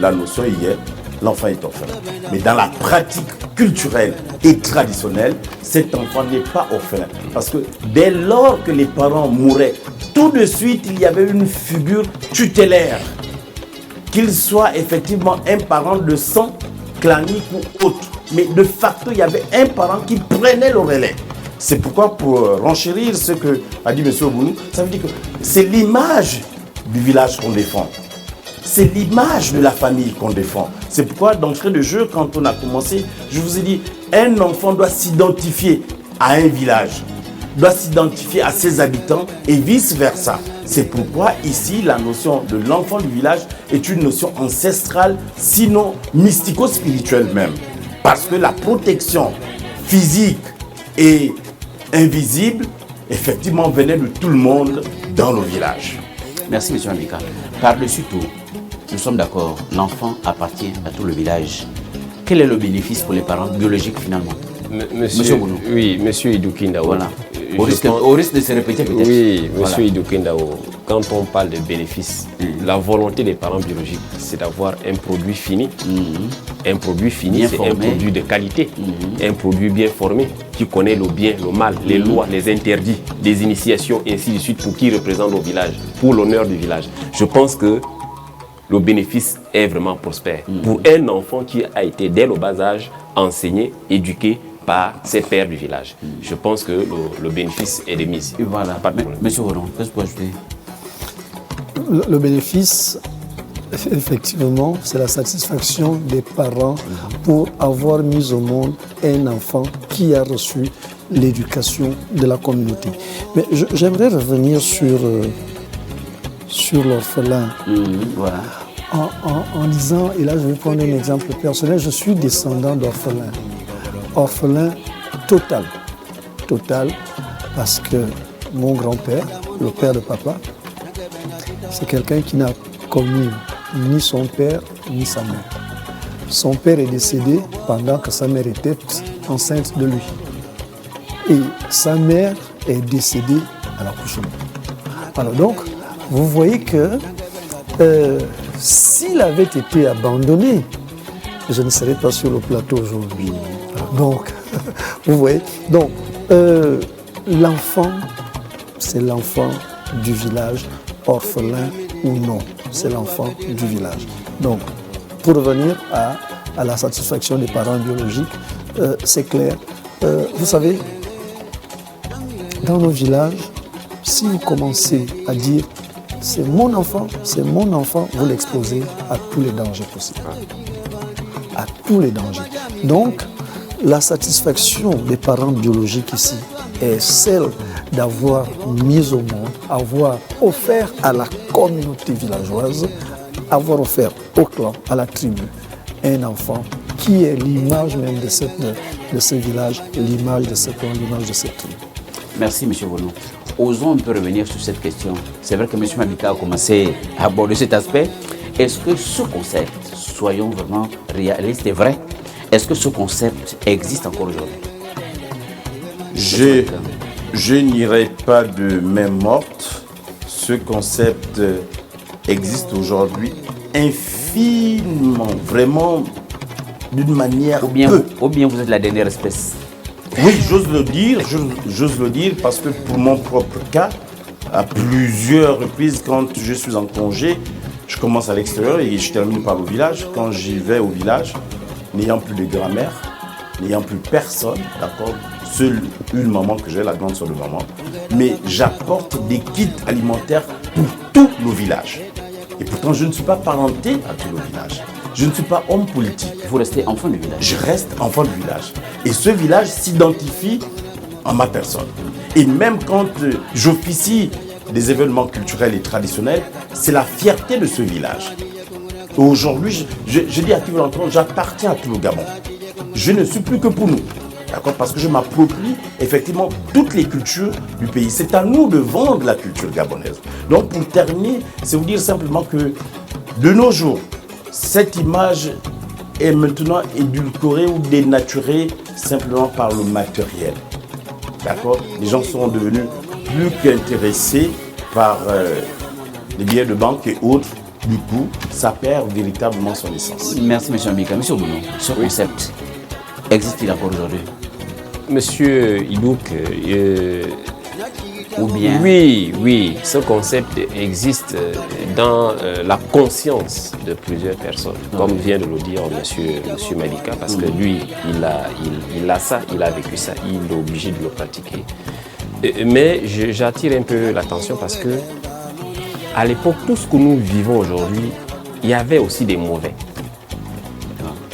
la notion y est, l'enfant est orphelin. Mais dans la pratique culturelle et traditionnelle, cet enfant n'est pas orphelin. Parce que dès lors que les parents mouraient, tout de suite, il y avait une figure tutélaire. Qu'il soit effectivement un parent de sang, clanique ou autre. Mais de facto, il y avait un parent qui prenait le relais. C'est pourquoi, pour renchérir ce que a dit M. Obounou, ça veut dire que c'est l'image du village qu'on défend. C'est l'image de la famille qu'on défend. C'est pourquoi, d'entrée de jeu, quand on a commencé, je vous ai dit, un enfant doit s'identifier à un village, doit s'identifier à ses habitants et vice-versa. C'est pourquoi ici, la notion de l'enfant du village est une notion ancestrale, sinon mystico-spirituelle même. Parce que la protection physique et invisible, effectivement, venait de tout le monde dans le village. Merci, M. Mabika. Par-dessus tout, nous sommes d'accord, l'enfant appartient à tout le village. Quel est le bénéfice pour les parents biologiques finalement? Monsieur Bounou. Oui, monsieur Idoukindaou. Voilà. Au risque de se répéter peut-être. Oui, monsieur Idoukindaou, quand on parle de bénéfices, la volonté des parents biologiques, c'est d'avoir un produit fini. Un produit fini, c'est un produit de qualité. Un produit bien formé, qui connaît le bien, le mal, les lois, les interdits, les initiations, et ainsi de suite, pour qui représente le village, pour l'honneur du village. Je pense que le bénéfice est vraiment prospère. Pour un enfant qui a été dès le bas âge enseigné, éduqué par ses pères du village. Je pense que le bénéfice est de mise. Et voilà. Monsieur Horon, qu'est-ce que vous ajoutez? Le bénéfice, effectivement, c'est la satisfaction des parents pour avoir mis au monde un enfant qui a reçu l'éducation de la communauté. Mais j'aimerais revenir sur l'orphelin. Voilà. En disant, et là je vais prendre un exemple personnel, je suis descendant d'orphelin. Orphelin total. Total, parce que mon grand-père, le père de papa, c'est quelqu'un qui n'a connu ni son père ni sa mère. Son père est décédé pendant que sa mère était enceinte de lui. Et sa mère est décédée à l'accouchement. Alors donc, vous voyez que s'il avait été abandonné, je ne serais pas sur le plateau aujourd'hui. Donc, vous voyez, donc l'enfant, c'est l'enfant du village, orphelin ou non, c'est l'enfant du village. Donc, pour revenir à la satisfaction des parents biologiques, c'est clair. Vous savez, dans nos villages, si vous commencez à dire c'est mon enfant, vous l'exposez à tous les dangers possibles. À tous les dangers. Donc, la satisfaction des parents biologiques ici est celle d'avoir mis au monde, avoir offert à la communauté villageoise, avoir offert au clan, à la tribu, un enfant qui est l'image même de ce village, l'image de ce clan, l'image de cette tribu. Merci, M. Bono. Osons un peu revenir sur cette question. C'est vrai que M. Mabika a commencé à aborder cet aspect. Est-ce que ce concept, soyons vraiment réalistes et vrais, est-ce que ce concept existe encore aujourd'hui? Je n'irai pas de main morte. Ce concept existe aujourd'hui infiniment, vraiment d'une manière ou bien vous êtes la dernière espèce. Oui, j'ose le dire parce que pour mon propre cas, à plusieurs reprises, quand je suis en congé, je commence à l'extérieur et je termine par le village. Quand j'y vais au village, n'ayant plus de grand-mère, n'ayant plus personne, d'accord, seule une maman que j'ai, la grande soeur de maman, mais j'apporte des kits alimentaires pour tout le village. Et pourtant, je ne suis pas parenté à tout le village. Je ne suis pas homme politique. Vous restez enfant du village. Je reste enfant du village. Et ce village s'identifie en ma personne. Et même quand j'officie des événements culturels et traditionnels, c'est la fierté de ce village. Et aujourd'hui, je dis à qui veut l'entendre, j'appartiens à tout le Gabon. Je ne suis plus que pour nous. D'accord? Parce que je m'approprie effectivement toutes les cultures du pays. C'est à nous de vendre la culture gabonaise. Donc pour terminer, c'est vous dire simplement que de nos jours, cette image est maintenant édulcorée ou dénaturée simplement par le matériel. D'accord? Les gens sont devenus plus qu'intéressés par les billets de banque et autres. Du coup, ça perd véritablement son essence. Merci, M. Mbika. M. Obono, ce concept existe-t-il encore aujourd'hui? Monsieur Idouk, Ou bien oui, ce concept existe dans la conscience de plusieurs personnes, comme vient de le dire monsieur Malika, parce que lui, il a ça, il a vécu ça, il est obligé de le pratiquer. Mais j'attire un peu l'attention parce que à l'époque, tout ce que nous vivons aujourd'hui, il y avait aussi des mauvais.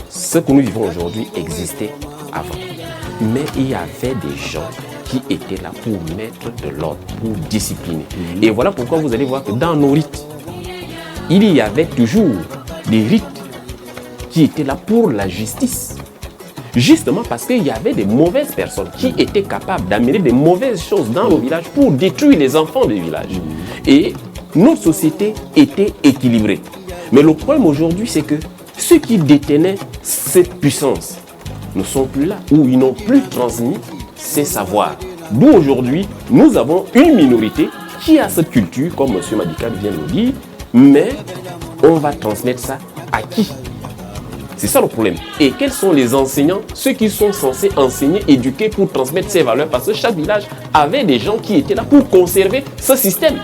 Ce que nous vivons aujourd'hui existait avant. Mais il y avait des gens qui étaient là pour mettre de l'ordre, pour discipliner. Et voilà pourquoi vous allez voir que dans nos rites, il y avait toujours des rites qui étaient là pour la justice. Justement parce qu'il y avait des mauvaises personnes qui étaient capables d'amener des mauvaises choses dans le village pour détruire les enfants du village. Et notre société était équilibrée. Mais le problème aujourd'hui, c'est que ceux qui détenaient cette puissance ne sont plus là, ou ils n'ont plus transmis ces savoirs. D'où aujourd'hui, nous avons une minorité qui a cette culture, comme M. Madika vient de le dire, mais on va transmettre ça à qui? C'est ça le problème. Et quels sont les enseignants, ceux qui sont censés enseigner, éduquer pour transmettre ces valeurs? Parce que chaque village avait des gens qui étaient là pour conserver ce système.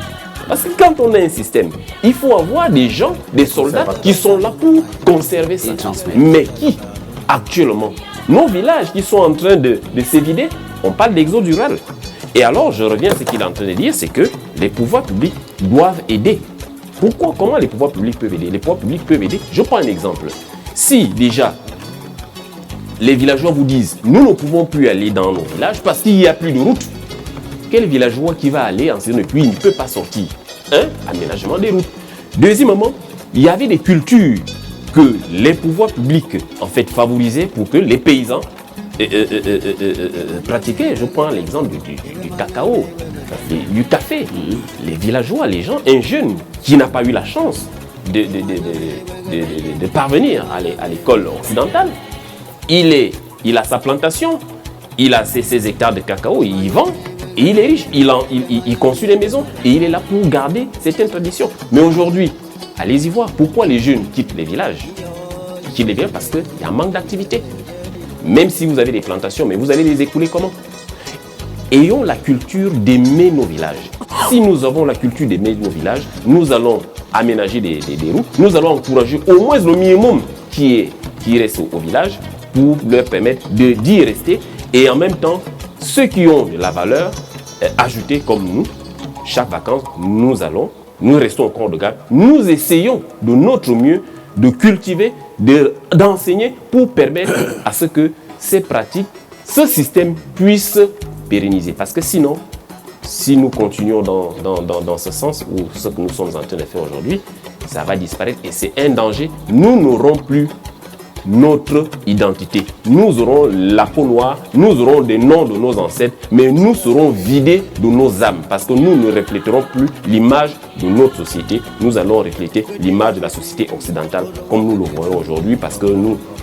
Parce que quand on a un système, il faut avoir des gens, des soldats qui sont là pour conserver ça. Mais qui, actuellement, nos villages qui sont en train de s'évider, on parle d'exode rural. Et alors, je reviens à ce qu'il est en train de dire, c'est que les pouvoirs publics doivent aider. Pourquoi? Comment les pouvoirs publics peuvent aider? Les pouvoirs publics peuvent aider. Je prends un exemple. Si déjà, les villageois vous disent, nous ne pouvons plus aller dans nos villages parce qu'il n'y a plus de route. Quel villageois qui va aller en saison de pluie, il ne peut pas sortir? Aménagement des routes. Deuxièmement, il y avait des cultures que les pouvoirs publics en fait favorisaient pour que les paysans pratiquaient. Je prends l'exemple du cacao, du café. Les villageois, les gens, un jeune qui n'a pas eu la chance de parvenir à l'école occidentale, il a sa plantation, il a ses hectares de cacao, il vend. Et il est riche, il construit des maisons et il est là pour garder certaines traditions. Mais aujourd'hui, allez-y voir pourquoi les jeunes quittent les villages. Ils quittent les villages parce qu'il y a un manque d'activité. Même si vous avez des plantations, mais vous allez les écouler comment? Ayons la culture d'aimer nos villages. Si nous avons la culture d'aimer nos villages, nous allons aménager des routes, nous allons encourager au moins le minimum qui reste au village pour leur permettre d'y rester et en même temps, ceux qui ont de la valeur ajoutée comme nous, chaque vacances, nous restons au corps de garde, nous essayons de notre mieux de cultiver, d'enseigner pour permettre à ce que ces pratiques, ce système puisse pérenniser. Parce que sinon, si nous continuons dans ce sens, ou ce que nous sommes en train de faire aujourd'hui, ça va disparaître et c'est un danger. Nous n'aurons plus notre identité. Nous aurons la peau noire, nous aurons des noms de nos ancêtres, mais nous serons vidés de nos âmes parce que nous ne refléterons plus l'image de notre société. Nous allons refléter l'image de la société occidentale comme nous le voyons aujourd'hui parce que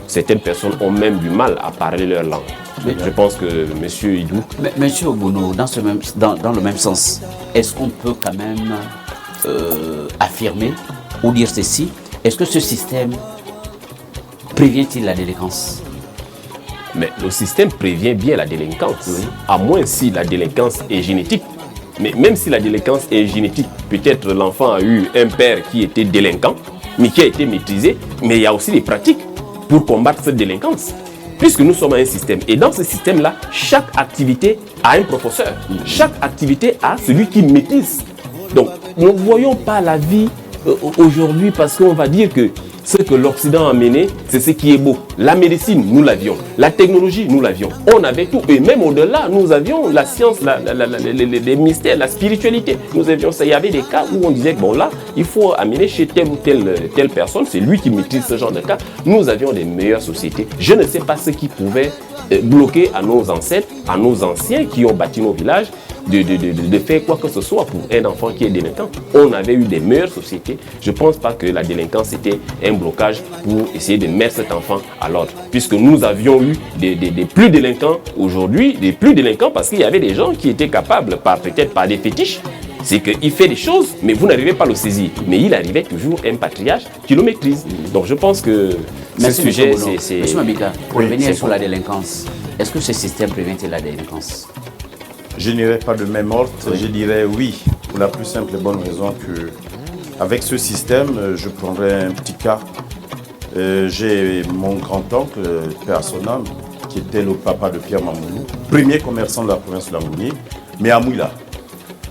certaines personnes ont même du mal à parler leur langue. Je pense que M. Idouk... Monsieur Obono, dans le même sens, est-ce qu'on peut quand même affirmer ou dire ceci? Est-ce que ce système prévient-il la délinquance? Mais le système prévient bien la délinquance, oui. À moins si la délinquance est génétique. Mais même si la délinquance est génétique, peut-être l'enfant a eu un père qui était délinquant, mais qui a été maîtrisé, mais il y a aussi des pratiques pour combattre cette délinquance. Puisque nous sommes un système. Et dans ce système-là, chaque activité a un professeur. Chaque activité a celui qui maîtrise. Donc, ne voyons pas la vie aujourd'hui parce qu'on va dire que Ce que l'Occident a amené, c'est ce qui est beau. La médecine, nous l'avions. La technologie, nous l'avions. On avait tout. Et même au-delà, nous avions la science, les mystères, la spiritualité. Nous avions ça. Il y avait des cas où on disait que bon là, il faut amener chez telle ou telle personne. C'est lui qui maîtrise ce genre de cas. Nous avions des meilleures sociétés. Je ne sais pas ce qui pouvait bloquer à nos ancêtres, à nos anciens qui ont bâti nos villages, de faire quoi que ce soit pour un enfant qui est délinquant. On avait eu des meilleures sociétés. Je ne pense pas que la délinquance était un blocage pour essayer de mettre cet enfant à l'ordre. Puisque nous avions eu des plus délinquants aujourd'hui, des plus délinquants parce qu'il y avait des gens qui étaient capables, peut-être par des fétiches, c'est qu'il fait des choses, mais vous n'arrivez pas à le saisir. Mais il arrivait toujours un patriarche qui le maîtrise. Donc je pense que ce sujet, c'est... Monsieur Mabika, pour revenir sur la délinquance, est-ce que ce système prévient la délinquance? Je n'irai pas de même ordre, je dirais oui, pour la plus simple et bonne raison que avec ce système, je prendrai un petit cas. J'ai mon grand-oncle, père son âme, qui était le papa de Pierre Mamounou, premier commerçant de la province de Lambouni, mais à Mouila.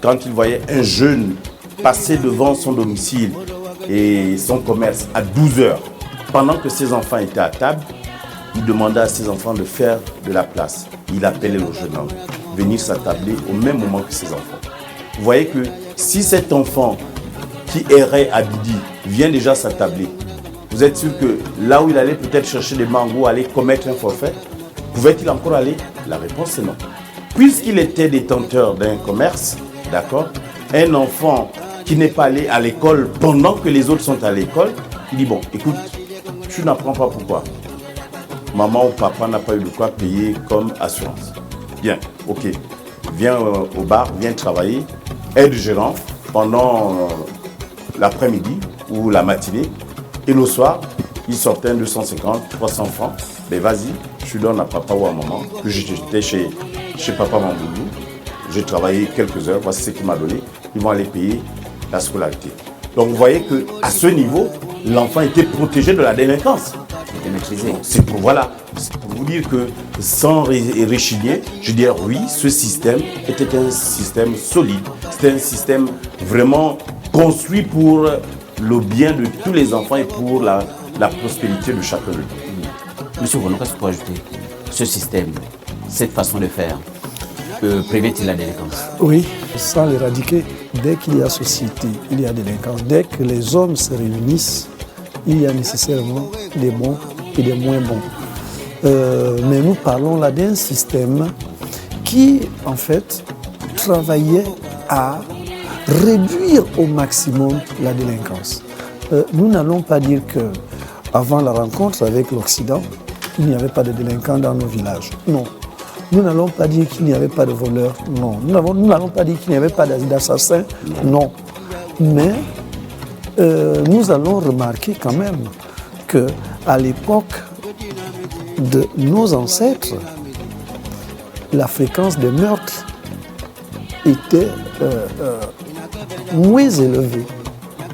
Quand il voyait un jeune passer devant son domicile et son commerce à 12 heures, pendant que ses enfants étaient à table, il demandait à ses enfants de faire de la place. Il appelait le jeune homme, venir s'attabler au même moment que ses enfants. Vous voyez que si cet enfant qui errait à Didi vient déjà s'attabler, vous êtes sûr que là où il allait peut-être chercher des mangos, aller commettre un forfait, pouvait-il encore aller? La réponse est non. Puisqu'il était détenteur d'un commerce, d'accord, un enfant qui n'est pas allé à l'école pendant que les autres sont à l'école, il dit bon, écoute, tu n'apprends pas pourquoi. Maman ou papa n'a pas eu de quoi payer comme assurance. Bien, ok. Viens au bar, viens travailler, aide gérant pendant l'après-midi ou la matinée. Et le soir, il sortait 250, 300 francs. Ben vas-y, je donne à papa ou à maman, que j'étais chez papa Mamboulou. J'ai travaillé quelques heures, voici ce qu'il m'a donné. Ils vont aller payer la scolarité. Donc vous voyez qu'à ce niveau, l'enfant était protégé de la délinquance. C'est pour, voilà, c'est pour vous dire que sans réchigner, je dirais oui, ce système était un système solide. C'était un système vraiment construit pour le bien de tous les enfants et pour la prospérité de chacun d'eux. Monsieur Bono, qu'est-ce que vous pouvez ajouter? Ce système, cette façon de faire, prévient-il la délinquance? Oui, sans l'éradiquer, dès qu'il y a société, il y a délinquance. Dès que les hommes se réunissent, il y a nécessairement des bons et des moins bons. Mais nous parlons là d'un système qui, en fait, travaillait à réduire au maximum la délinquance. Nous n'allons pas dire qu'avant la rencontre avec l'Occident, il n'y avait pas de délinquants dans nos villages. Non. Nous n'allons pas dire qu'il n'y avait pas de voleurs. Non. Nous n'allons pas dire qu'il n'y avait pas d'assassins. Non. Mais nous allons remarquer quand même qu'à l'époque de nos ancêtres, la fréquence des meurtres était moins élevée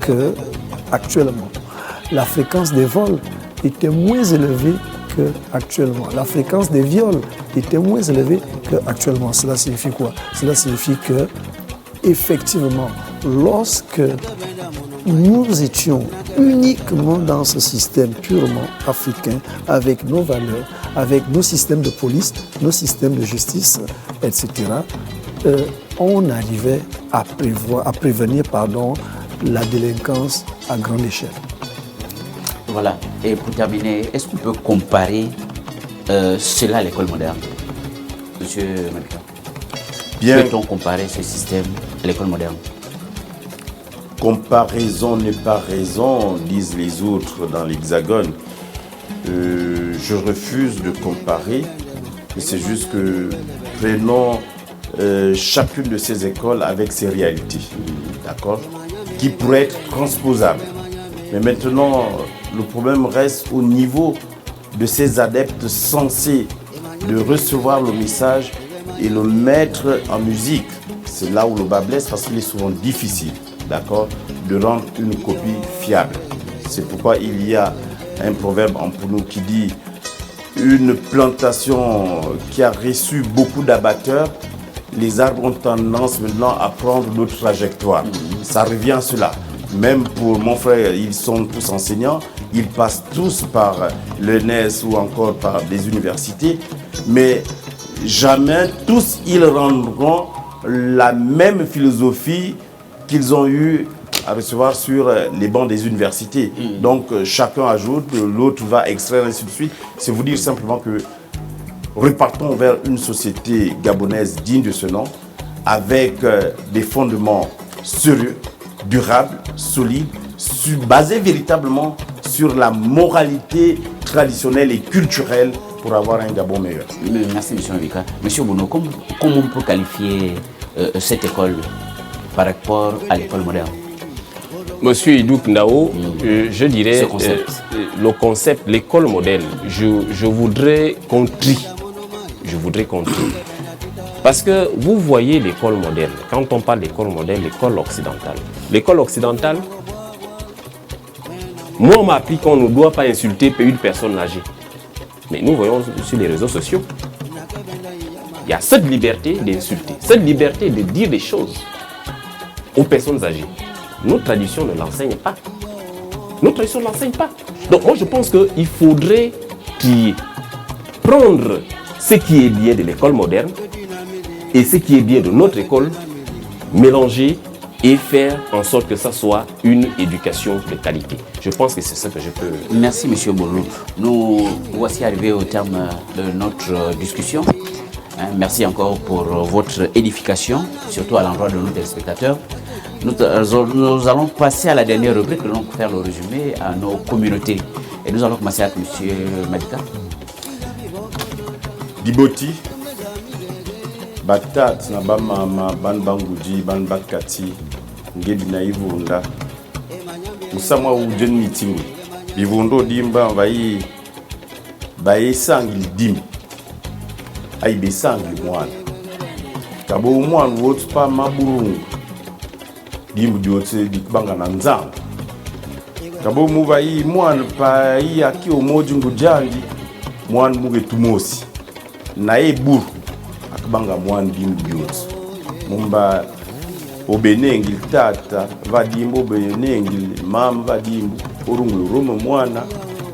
qu'actuellement. La fréquence des vols était moins élevée qu'actuellement. La fréquence des viols était moins élevée qu'actuellement. Cela signifie quoi? Cela signifie que, effectivement, lorsque nous étions uniquement dans ce système purement africain, avec nos valeurs, avec nos systèmes de police, nos systèmes de justice, etc., on arrivait à prévenir la délinquance à grande échelle. Voilà. Et pour terminer, est-ce qu'on peut comparer cela à l'école moderne? Monsieur Mabika, peut-on comparer ce système à l'école moderne? Comparaison n'est pas raison, disent les autres dans l'Hexagone. Je refuse de comparer, mais c'est juste que prenons chacune de ces écoles avec ses réalités, d'accord, qui pourraient être transposables. Mais maintenant, le problème reste au niveau de ces adeptes censés de recevoir le message et le mettre en musique. C'est là où le bas blesse parce qu'il est souvent difficile, d'accord, de rendre une copie fiable. C'est pourquoi il y a un proverbe en Pounou qui dit « Une plantation qui a reçu beaucoup d'abatteurs, les arbres ont tendance maintenant à prendre d'autres trajectoires. » Ça revient à cela. même pour mon frère, ils sont tous enseignants, ils passent tous par l'ENS ou encore par des universités, mais jamais tous ils rendront la même philosophie qu'ils ont eu à recevoir sur les bancs des universités. Donc chacun ajoute, l'autre va extraire, ainsi de suite. C'est vous dire simplement que repartons vers une société gabonaise digne de ce nom, avec des fondements sérieux, durables, solides, basés véritablement sur la moralité traditionnelle et culturelle pour avoir un Gabon meilleur. Merci, M. Mavika. M. Bono, comment on peut qualifier cette école par rapport à l'école moderne? Monsieur Idouk Ndao, je dirais le concept, l'école modèle, je voudrais qu'on trie. Je voudrais qu'on trie. Parce que vous voyez l'école moderne, quand on parle d'école moderne, l'école occidentale. L'école occidentale, moi on m'a appris qu'on ne doit pas insulter une personne âgée. Mais nous voyons sur les réseaux sociaux, il y a cette liberté d'insulter, cette liberté de dire des choses aux personnes âgées. Notre tradition ne l'enseigne pas. Notre tradition ne l'enseigne pas. Donc moi je pense qu'il faudrait prendre ce qui est bien de l'école moderne et ce qui est bien de notre école, mélanger et faire en sorte que ça soit une éducation de qualité. Je pense que c'est ça que je peux... Merci, M. Bono. Nous voici arrivés au terme de notre discussion. Merci encore pour votre édification, surtout à l'endroit de nos téléspectateurs. Nous allons passer à la dernière rubrique, nous allons faire le résumé à nos communautés. Et nous allons commencer avec M. Mavika. Diboti, Batat, Nabamama, Ban Banguji, Ban Bakati, Ngedina Ivunda, Musamwa Ujen Mitingu, Ivundo Dimba, Baye Sangli Dim, Aïbe Sangli Moine, Kabo Moine, Wotpa Maburung, Dim Diote, Dikbanga Nanzang, Kabo Muvayi Moine, Pai Aki Omojungu Jangi, Moine Muge Tumosi. Nae bur akbanga mwan dim biot mumba obenengil tata vadimbo benengil mam vadimbo orungulu roma mwana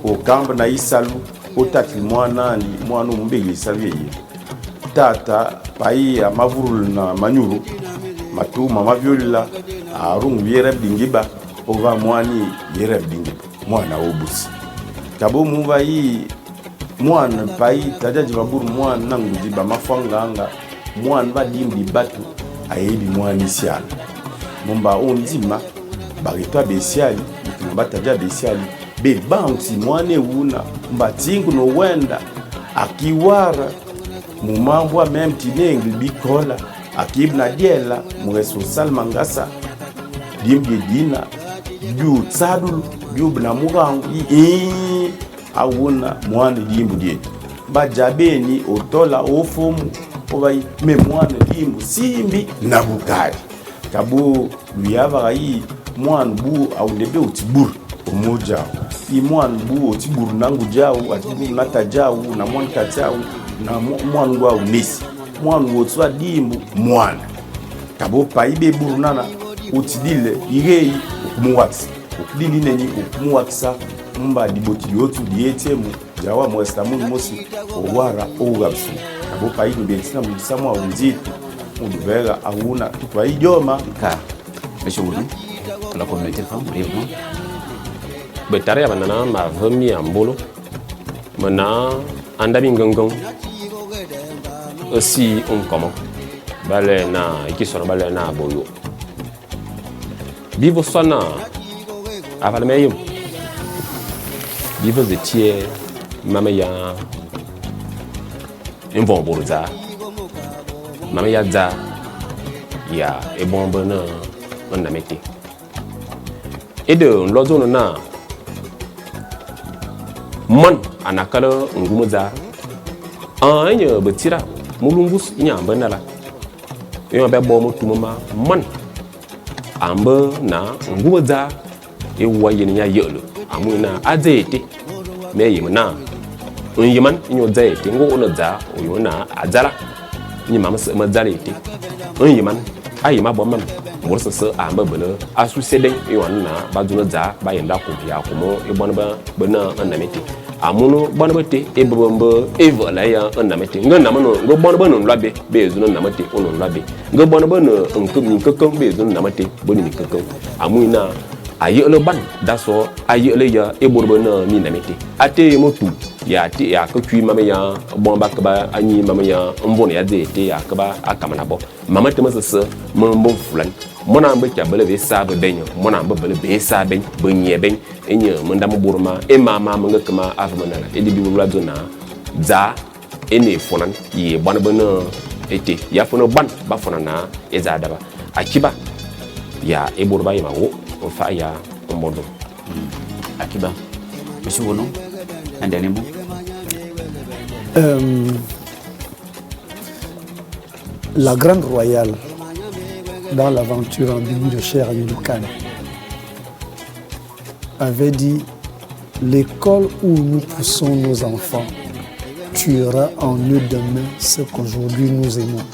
okamba na isalu otati mwana ni mwana umbegi salve tata pai amavurul na manyuru matu mama violila arungu yereb dingiba ova mwani yereb dingiba mwana obusi kabo muva yi mwana pai tajaji baburu mwana nanguji ba mafanganga mwana badimbi batu ayebi mwana isiala mumba ondima baritwa besiali mukina bataja besiali be banksi mwana euna mbatingu no wenda akiwara mumambwa mem tinengi bikola akibna diela mweso salmangasa dimbi dina du tsadulu du bna mugangu awuna mwana dimbu dietu bajabeni otola ofomu obai me mwana dimbu simbi na bukari kabu luyava yi mwana bu aundebe utibur omoja i mwana bu otibur nangu jawu atibur natajawu na mwana katawu na mwana gwa unesi mwana wotswa dimbu mwana kabu paibe buru nana otidile irei okumuwakisa okudili neni okumuwakisa mba diboti yotu dietemu jawa mwesta mungu mosi owara ogabsu abo payi betina musamwa unzitu uduvera auna tukwa idioma ka monsieur Bono la communauté femme brièvement betare abanana ma vami ambolo mana andami ngongong aussi comment bale na ikisoro bale na boyo bivo sana avalmeyum Vive de tiers, mamaya, un bon bourza, mamaya za, ya et bon bonheur, on a mété. Et de l'autre na, man, anakala, ngumuza, un betira, mulungus, il y a un bonala. Et on a bon tout moment, man, ambe na, ngumuza, et voyez ya yolo. Amuna azete me yimna unyiman inyo zaete ngo ono za oyona azara nyima mazarete unyiman ayima bomam morsa sa amba bana asu sedeng e wanna ba duna za ba yanda ko ya kuma e bona ba bana anamete amuno bona bete e bobombo e vola ya anamete ngana mano ngo bona bana labe be zuna namate ono labe ngo bona bana nkakam be zuna namate boni mikakam amuina ayi le ban daso ayi le ya e borbana mi namete ate motu ya ti ya ko tui mama ya bon ba ka ba anyi mama ya mbona ya zete ya ka ba akamana bo mama te masa mon bon fulan mona mbe ka bele be sa be benyo mona mbe bele be sa ben benye ben enye manda mo burma e mama manga kama afmana e di bi wala zona za ene fonan ye bon bana ete ya fono ban ba fonana e za daba akiba ya e burba ya mawo on fa ya on bondo Akiba, monsieur Renaud, un dernier mot. La Grande Royale, dans l'aventure ambiguë de Cher Hamidou Kane, avait dit « L'école où nous poussons nos enfants tuera en eux demain ce qu'aujourd'hui nous aimons. »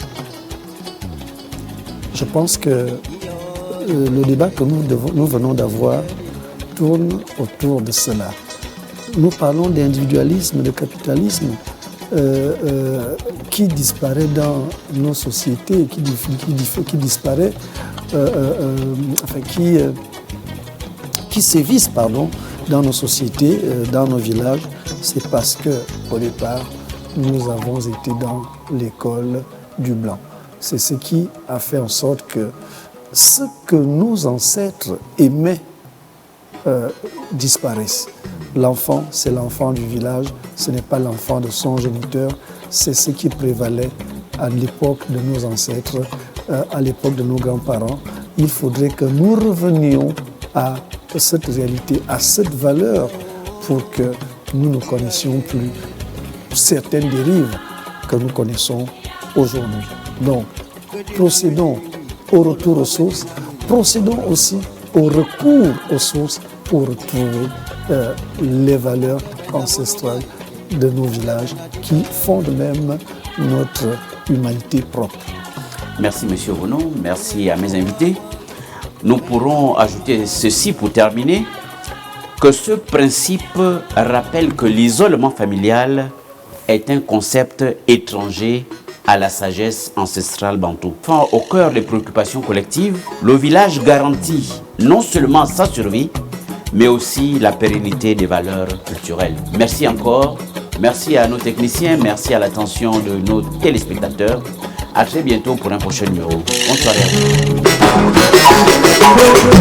Je pense que le débat que nous venons d'avoir tourne autour de cela. Nous parlons d'individualisme, de capitalisme qui disparaît dans nos sociétés, qui disparaît, qui sévissent dans nos sociétés, dans nos villages. C'est parce que au départ, nous avons été dans l'école du blanc. C'est ce qui a fait en sorte que ce que nos ancêtres aimaient disparaissent. L'enfant, c'est l'enfant du village, ce n'est pas l'enfant de son géniteur, c'est ce qui prévalait à l'époque de nos ancêtres, à l'époque de nos grands-parents. Il faudrait que nous revenions à cette réalité, à cette valeur, pour que nous ne connaissions plus certaines dérives que nous connaissons aujourd'hui. Donc, procédons au retour aux sources, procédons aussi au recours aux sources pour retrouver les valeurs ancestrales de nos villages qui fondent même notre humanité propre. Merci monsieur Renaud, merci à mes invités. Nous pourrons ajouter ceci pour terminer, que ce principe rappelle que l'isolement familial est un concept étranger à la sagesse ancestrale bantoue. Enfin, au cœur des préoccupations collectives, le village garantit non seulement sa survie, mais aussi la pérennité des valeurs culturelles. Merci encore, merci à nos techniciens, merci à l'attention de nos téléspectateurs. À très bientôt pour un prochain numéro. Bonne soirée à vous.